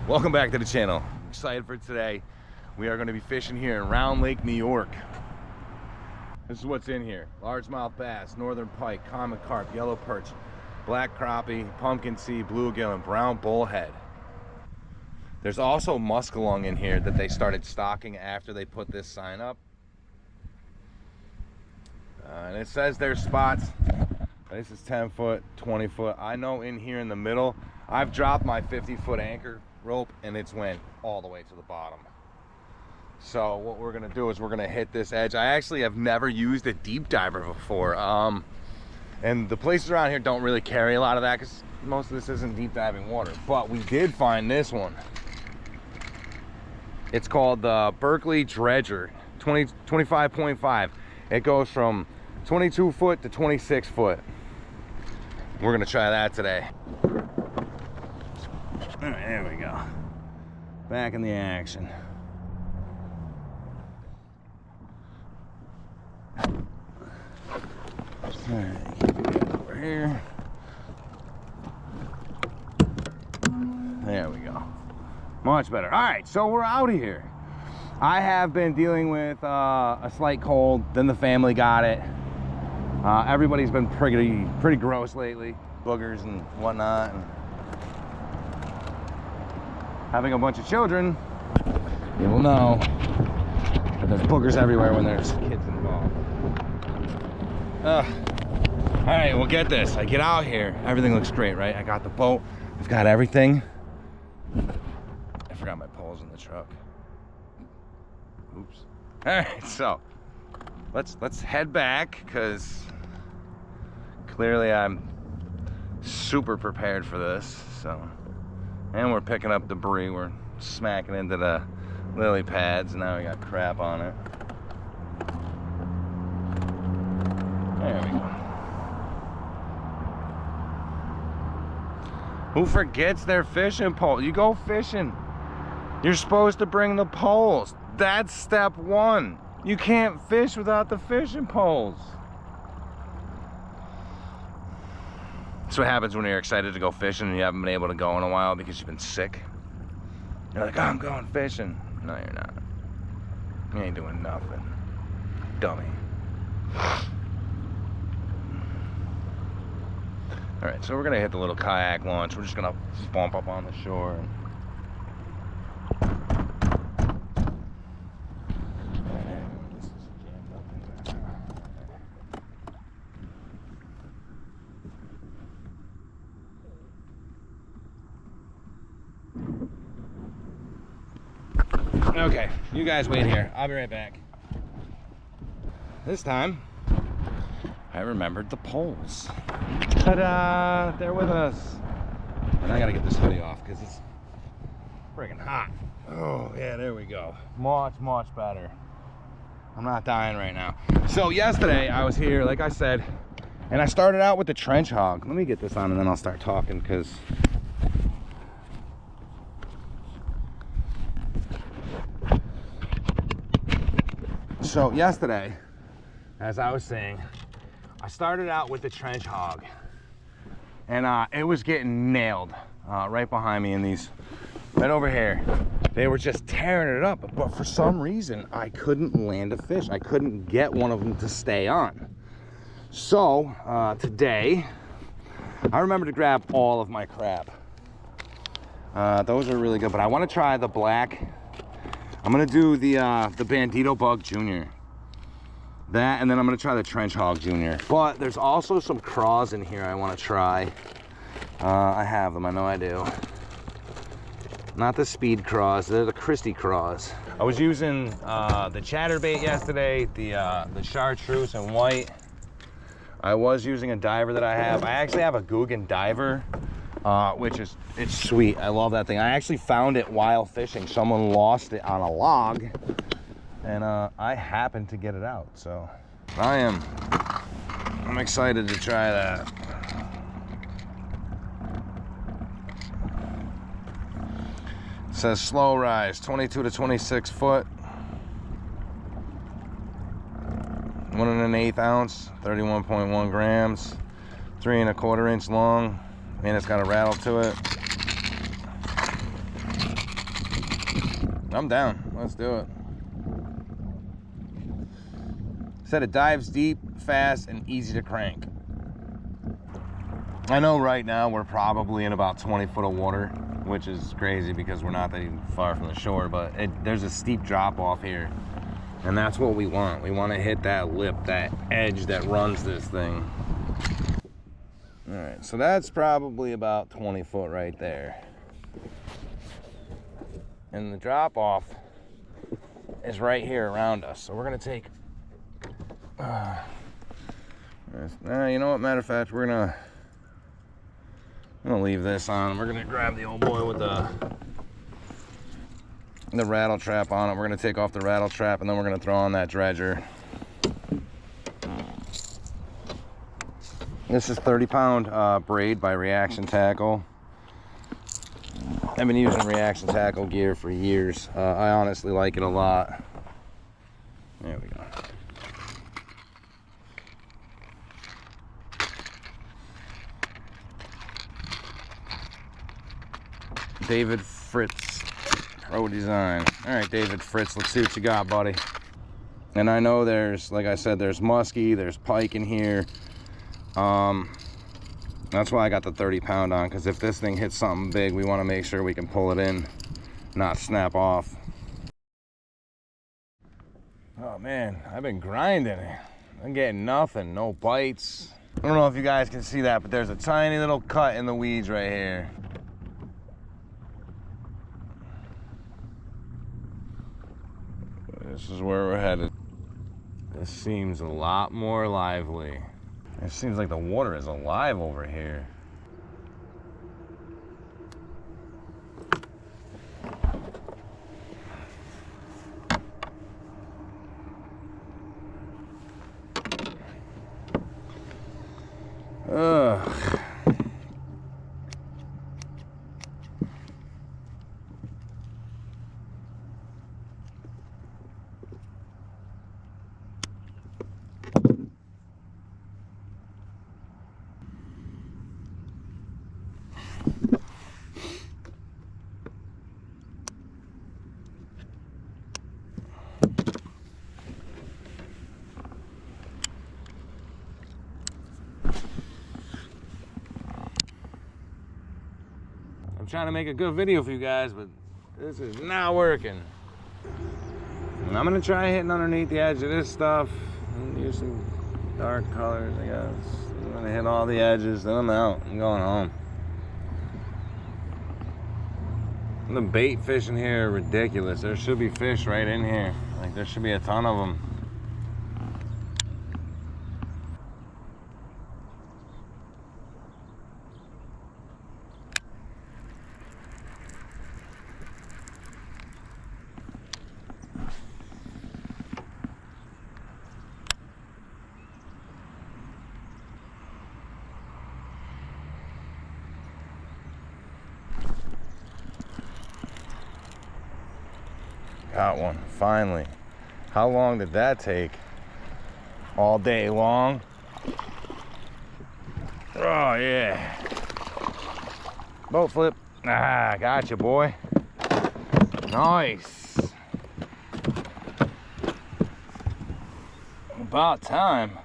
Welcome back to the channel. Excited for today. We are going to be fishing here in Round Lake, New York. This is what's in here: largemouth bass, northern pike, common carp, yellow perch, black crappie, pumpkin sea, bluegill, and brown bullhead. There's also muskellunge in here that they started stocking after they put this sign up. And it says there's spots. This is 10 foot, 20 foot. I know in here in the middle, I've dropped my 50-foot anchor rope and it's went all the way to the bottom. So what we're gonna do is we're gonna hit this edge. I actually have never used a deep diver before. And the places around here don't really carry a lot of that because most of this isn't deep diving water. But we did find this one. It's called the Berkley Dredger, 25.5. It goes from 22 foot to 26 foot. We're gonna try that today. All right, there we go. Back in the action. All right, keep it over here. There we go. Much better. All right, so we're out of here. I have been dealing with a slight cold. Then the family got it. Everybody's been pretty gross lately, boogers and whatnot. And having a bunch of children, you will know that there's boogers everywhere when there's kids involved. All right, well, get this. I get out here, everything looks great, right? I got the boat, I've got everything. I forgot my poles in the truck. Oops. All right, so let's head back because clearly I'm super prepared for this. So, and we're picking up debris. We're smacking into the lily pads. Now we got crap on it. There we go. Who forgets their fishing pole? You go fishing, you're supposed to bring the poles. That's step one. You can't fish without the fishing poles. That's what happens when you're excited to go fishing and you haven't been able to go in a while because you've been sick. You're like, oh, I'm going fishing. No, you're not. You ain't doing nothing. Dummy. All right, so we're gonna hit the little kayak launch. We're just gonna bump up on the shore. Okay, you guys wait here. I'll be right back. This time, I remembered the poles. Ta-da! They're with us. And I gotta get this hoodie off because it's freaking hot. Oh, yeah, there we go. Much better. I'm not dying right now. So yesterday, I was here, like I said, and I started out with the trench hog. Let me get this on and then I'll start talking because so yesterday, as I was saying, I started out with the trench hog, and it was getting nailed right behind me in these, right over here. They were just tearing it up, but for some reason, I couldn't land a fish. I couldn't get one of them to stay on. So today, I remember to grab all of my crap. Those are really good, but I want to try the black. I'm gonna do the Bandito Bug Junior. That, and then I'm gonna try the Trench Hog Junior. But there's also some craws in here I wanna try. I have them, I know I do. Not the speed craws, they're the Christie craws. I was using the chatterbait yesterday, the chartreuse and white. I was using a diver that I have. I actually have a Guggen diver, which is, it's sweet. I love that thing. I actually found it while fishing. Someone lost it on a log, and I happened to get it out. So I'm excited to try that. It says slow rise, 22 to 26 foot. 1 1/8 ounce, 31.1 grams, 3 1/4 inch long, and it's got a rattle to it. I'm down. Let's do it. Said it dives deep, fast, and easy to crank. I know right now we're probably in about 20 foot of water, which is crazy because we're not that even far from the shore, but there's a steep drop off here. And that's what we want. We want to hit that lip, that edge that runs this thing. All right, so that's probably about 20 foot right there. And the drop off is right here around us. So we're gonna take, you know what, matter of fact, I'm gonna leave this on. We're gonna grab the old boy with the rattle trap on it. We're gonna take off the rattle trap and then we're gonna throw on that dredger. This is 30-pound braid by Reaction Tackle. I've been using Reaction Tackle gear for years. I honestly like it a lot. There we go. David Fritz, Pro Design. All right, David Fritz, let's see what you got, buddy. And I know there's, like I said, there's muskie, there's pike in here. That's why I got the 30-pound on, because if this thing hits something big, we want to make sure we can pull it in, not snap off. Oh man, I've been grinding it. I'm getting nothing, no bites. I don't know if you guys can see that, but there's a tiny little cut in the weeds right here. This is where we're headed. This seems a lot more lively. It seems like the water is alive over here. Ugh. I'm trying to make a good video for you guys, but this is not working. And I'm gonna try hitting underneath the edge of this stuff and use some dark colors, I guess. I'm gonna hit all the edges, then I'm out. I'm going home. The bait fish in here are ridiculous. There should be fish right in here. Like, there should be a ton of them. Got one, finally. How long did that take? All day long? Oh yeah. Boat flip. Ah, gotcha, boy. Nice. About time.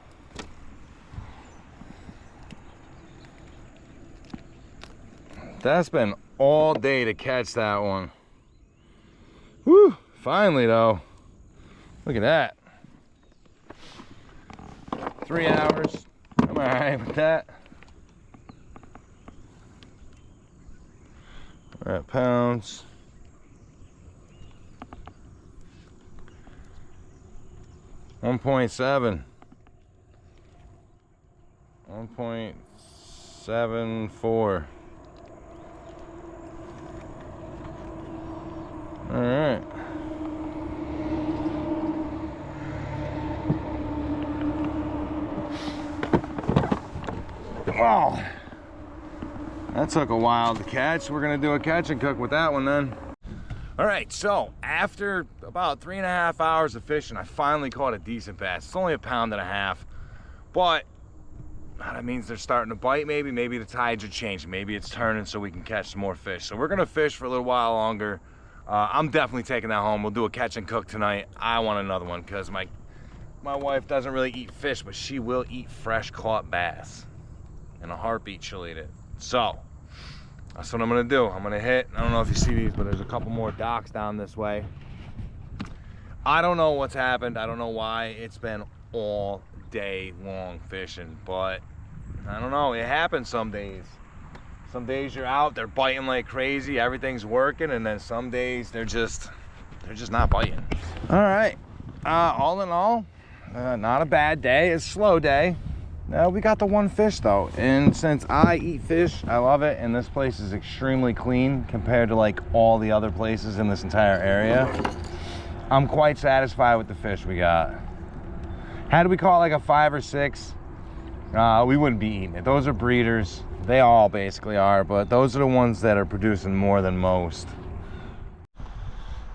That's been all day to catch that one. Woo! Finally though, look at that. 3 hours, I'm all right with that. We're at pounds. $1.7. 1.74. All right. Wow, that took a while to catch. We're gonna do a catch and cook with that one then. All right, so after about 3.5 hours of fishing, I finally caught a decent bass. It's only 1.5 pounds, but that means they're starting to bite. Maybe the tides are changing. Maybe it's turning so we can catch some more fish. So we're gonna fish for a little while longer. I'm definitely taking that home. We'll do a catch and cook tonight. I want another one because my wife doesn't really eat fish, but she will eat fresh caught bass. In a heartbeat, she'll eat it. So that's what I'm gonna do. I'm gonna hit, I don't know if you see these, but there's a couple more docks down this way. I don't know what's happened. I don't know why. It's been all day long fishing, but I don't know. It happens some days. Some days you're out, they're biting like crazy, everything's working, and then some days they're just not biting. All right, all in all, not a bad day. It's a slow day. We got the one fish though, and since I eat fish, I love it, and this place is extremely clean compared to like all the other places in this entire area. I'm quite satisfied with the fish we got. Had we caught like a 5 or 6, we wouldn't be eating it. Those are breeders. They all basically are, but those are the ones that are producing more than most.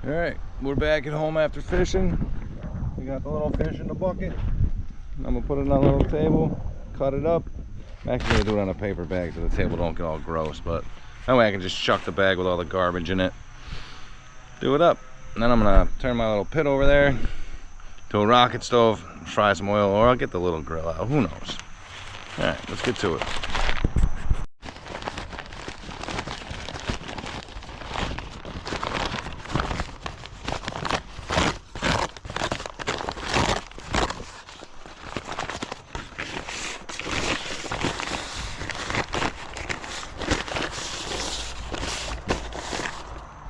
All right, we're back at home after fishing. We got the little fish in the bucket. I'm gonna put it on a little table, cut it up. I'm actually gonna do it on a paper bag so the table don't get all gross, but that way I can just chuck the bag with all the garbage in it. Do it up. And then I'm gonna turn my little pit over there to a rocket stove, fry some oil, or I'll get the little grill out, who knows. All right, let's get to it.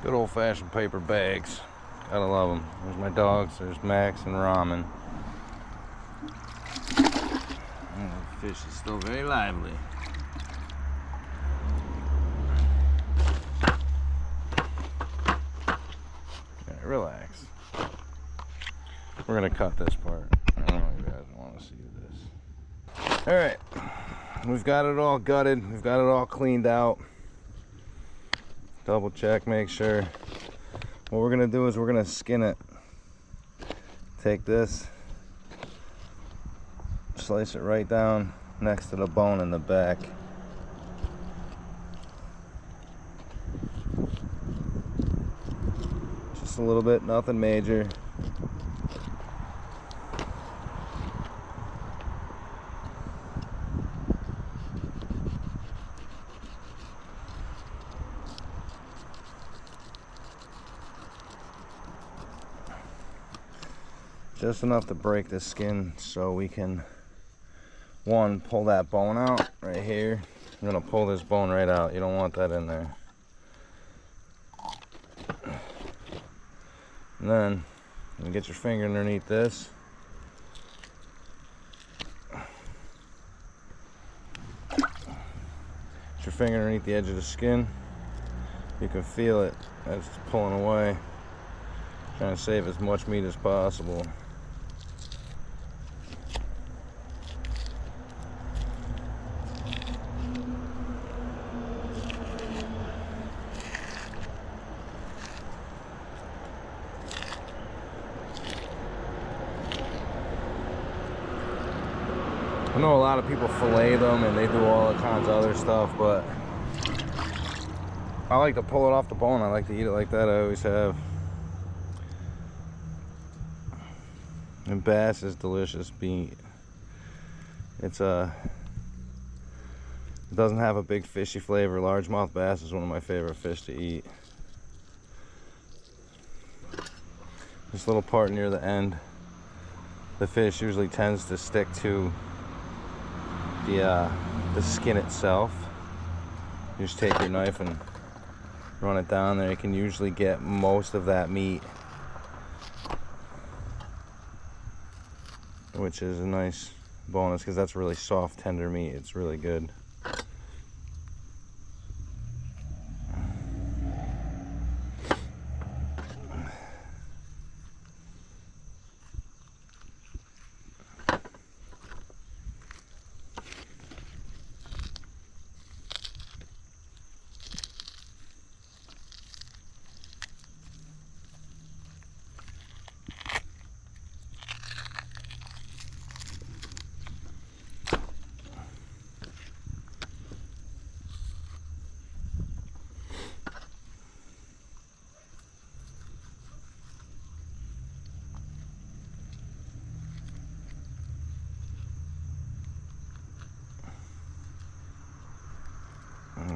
Good old-fashioned paper bags. Gotta love them. There's my dogs, there's Max and Ramen. And the fish is still very lively. Okay, relax. We're gonna cut this part. I don't know if you guys want to see this. Alright, we've got it all gutted, we've got it all cleaned out. Double check, make sure. What we're gonna do is we're gonna skin it. Take this, slice it right down next to the bone in the back. Just a little bit, nothing major. Just enough to break the skin so we can, one, pull that bone out right here. I'm gonna pull this bone right out. You don't want that in there. And then you get your finger underneath this. Get your finger underneath the edge of the skin. You can feel it as it's pulling away. Trying to save as much meat as possible. I know a lot of people fillet them and they do all kinds of other stuff, but I like to pull it off the bone. I like to eat it like that. I always have. And bass is delicious meat. It doesn't have a big fishy flavor. Largemouth bass is one of my favorite fish to eat. This little part near the end, the fish usually tends to stick to the skin itself. You just take your knife and run it down there. You can usually get most of that meat, which is a nice bonus because that's really soft, tender meat. It's really good.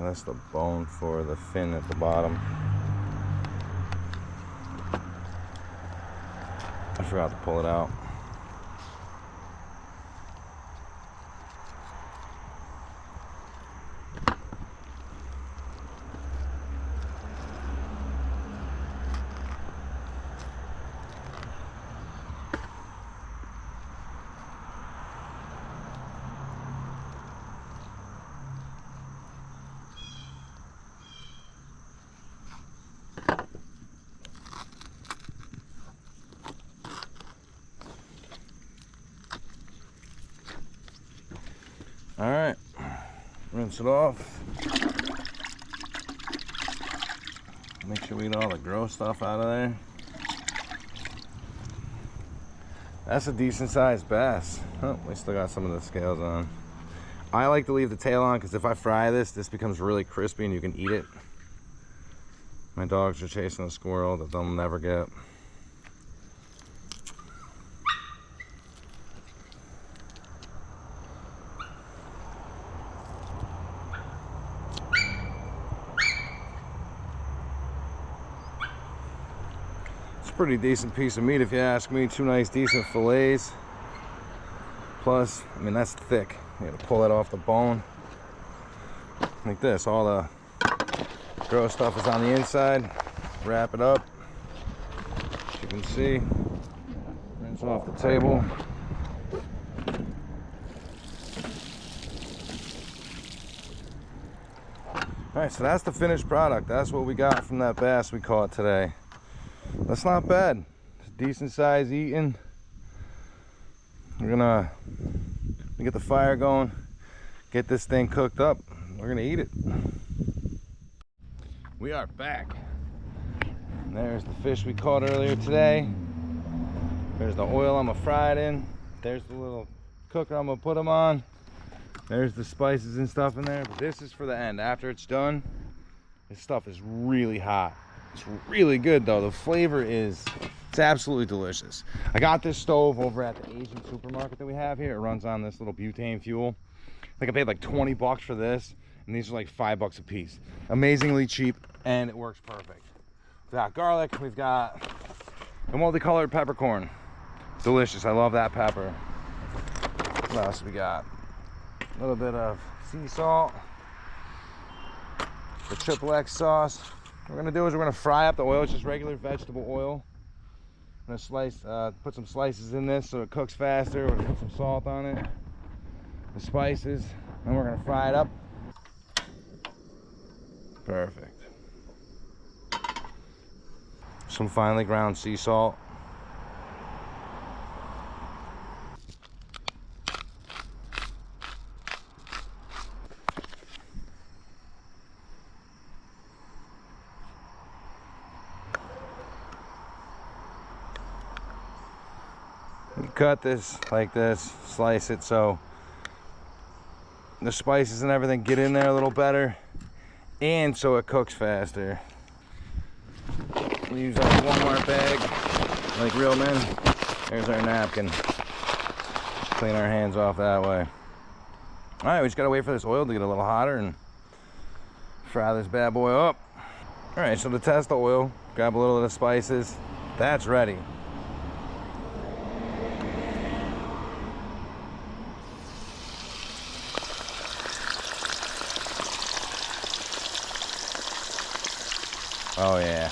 That's the bone for the fin at the bottom. I forgot to pull it out. All right, rinse it off. Make sure we get all the gross stuff out of there. That's a decent sized bass. Oh, we still got some of the scales on. I like to leave the tail on because if I fry this, this becomes really crispy and you can eat it. My dogs are chasing a squirrel that they'll never get. Pretty decent piece of meat if you ask me. Two nice decent fillets, plus I mean that's thick. You gotta pull it off the bone like this. All the gross stuff is on the inside. Wrap it up, as you can see. Rinse off the table. All right, so that's the finished product. That's what we got from that bass we caught today. That's not bad. It's a decent size eating. We're gonna get the fire going, get this thing cooked up. We're gonna eat it. We are back. And there's the fish we caught earlier today. There's the oil I'm gonna fry it in. There's the little cooker I'm gonna put them on. There's the spices and stuff in there. But this is for the end. After it's done, this stuff is really hot. It's really good though. The flavor is, it's absolutely delicious. I got this stove over at the Asian supermarket that we have here. It runs on this little butane fuel. I think I paid like 20 bucks for this, and these are like $5 a piece. Amazingly cheap, and it works perfect. We've got garlic, we've got a multicolored peppercorn. Delicious, I love that pepper. What else we got? A little bit of sea salt. The XXX sauce. What we're gonna do is we're gonna fry up the oil. It's just regular vegetable oil. I'm gonna slice, put some slices in this so it cooks faster. We're gonna put some salt on it, the spices, and we're gonna fry it up. Perfect. Some finely ground sea salt. You cut this like this, slice it so the spices and everything get in there a little better, and so it cooks faster. We use our Walmart bag like real men. There's our napkin. Clean our hands off that way. All right, we just gotta wait for this oil to get a little hotter and fry this bad boy up. All right, so to test the oil, grab a little of the spices. That's ready. Oh yeah.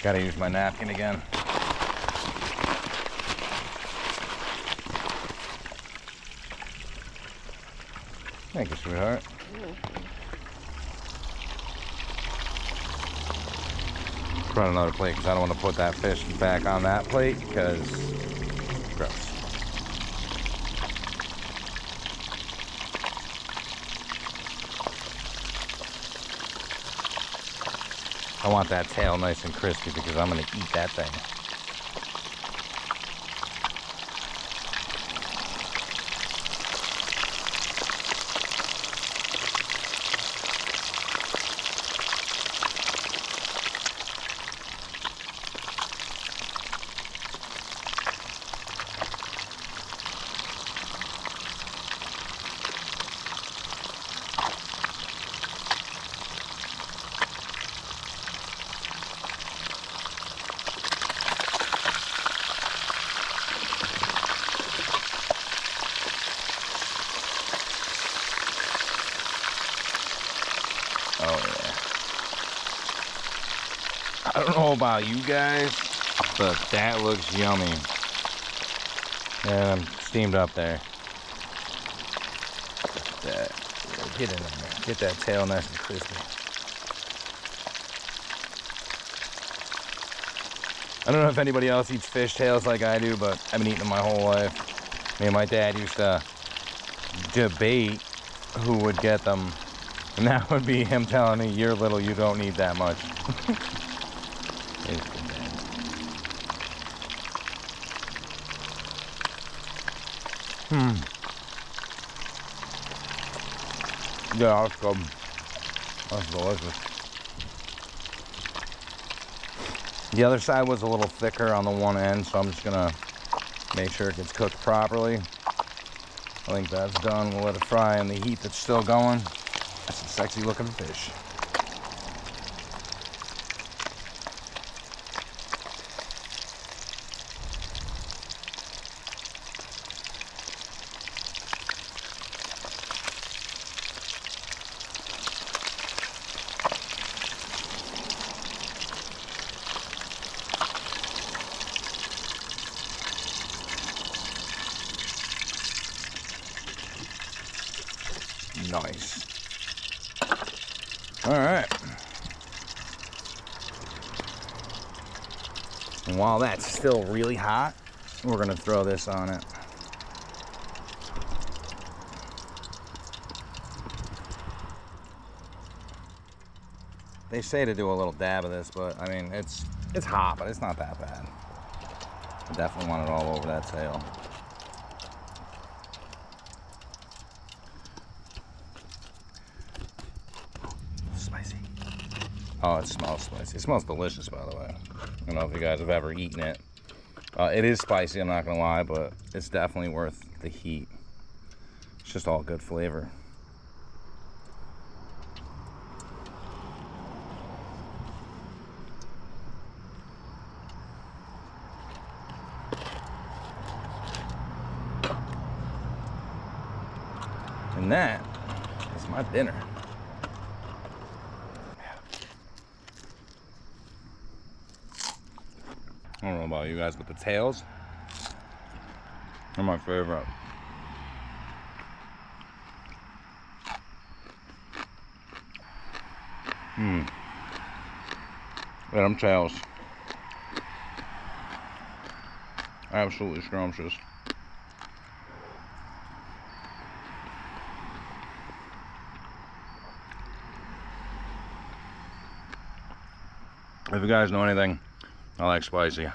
Gotta use my napkin again. Thank you, sweetheart. Put on another plate because I don't want to put that fish back on that plate because gross. I want that tail nice and crispy because I'm going to eat that thing. Oh yeah. I don't know about you guys, but that looks yummy. And I'm steamed up there. That, get in there, get that tail nice and crispy. I don't know if anybody else eats fish tails like I do, but I've been eating them my whole life. Me and my dad used to debate who would get them, and that would be him telling me, "You're little, you don't need that much." Yeah, that's good. That's delicious. The other side was a little thicker on the one end, so I'm just gonna make sure it gets cooked properly. I think that's done. We'll let it fry in the heat that's still going. That's a sexy looking fish. Nice. All right. And while that's still really hot, we're gonna throw this on it. They say to do a little dab of this, but I mean, it's hot, but it's not that bad. I definitely want it all over that tail. Spicy. Oh, it smells spicy. It smells delicious, by the way. I don't know if you guys have ever eaten it. It is spicy, I'm not gonna lie, but it's definitely worth the heat. It's just all good flavor. And that is my dinner. I don't know about you guys, but the tails are my favorite. Yeah, them tails. Absolutely scrumptious. If you guys know anything, I like spicy.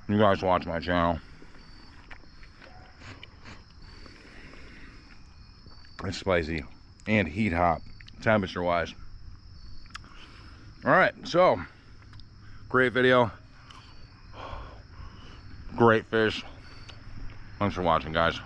You guys watch my channel. It's spicy and heat hot, temperature wise. All right, so great video. Great fish. Thanks for watching, guys.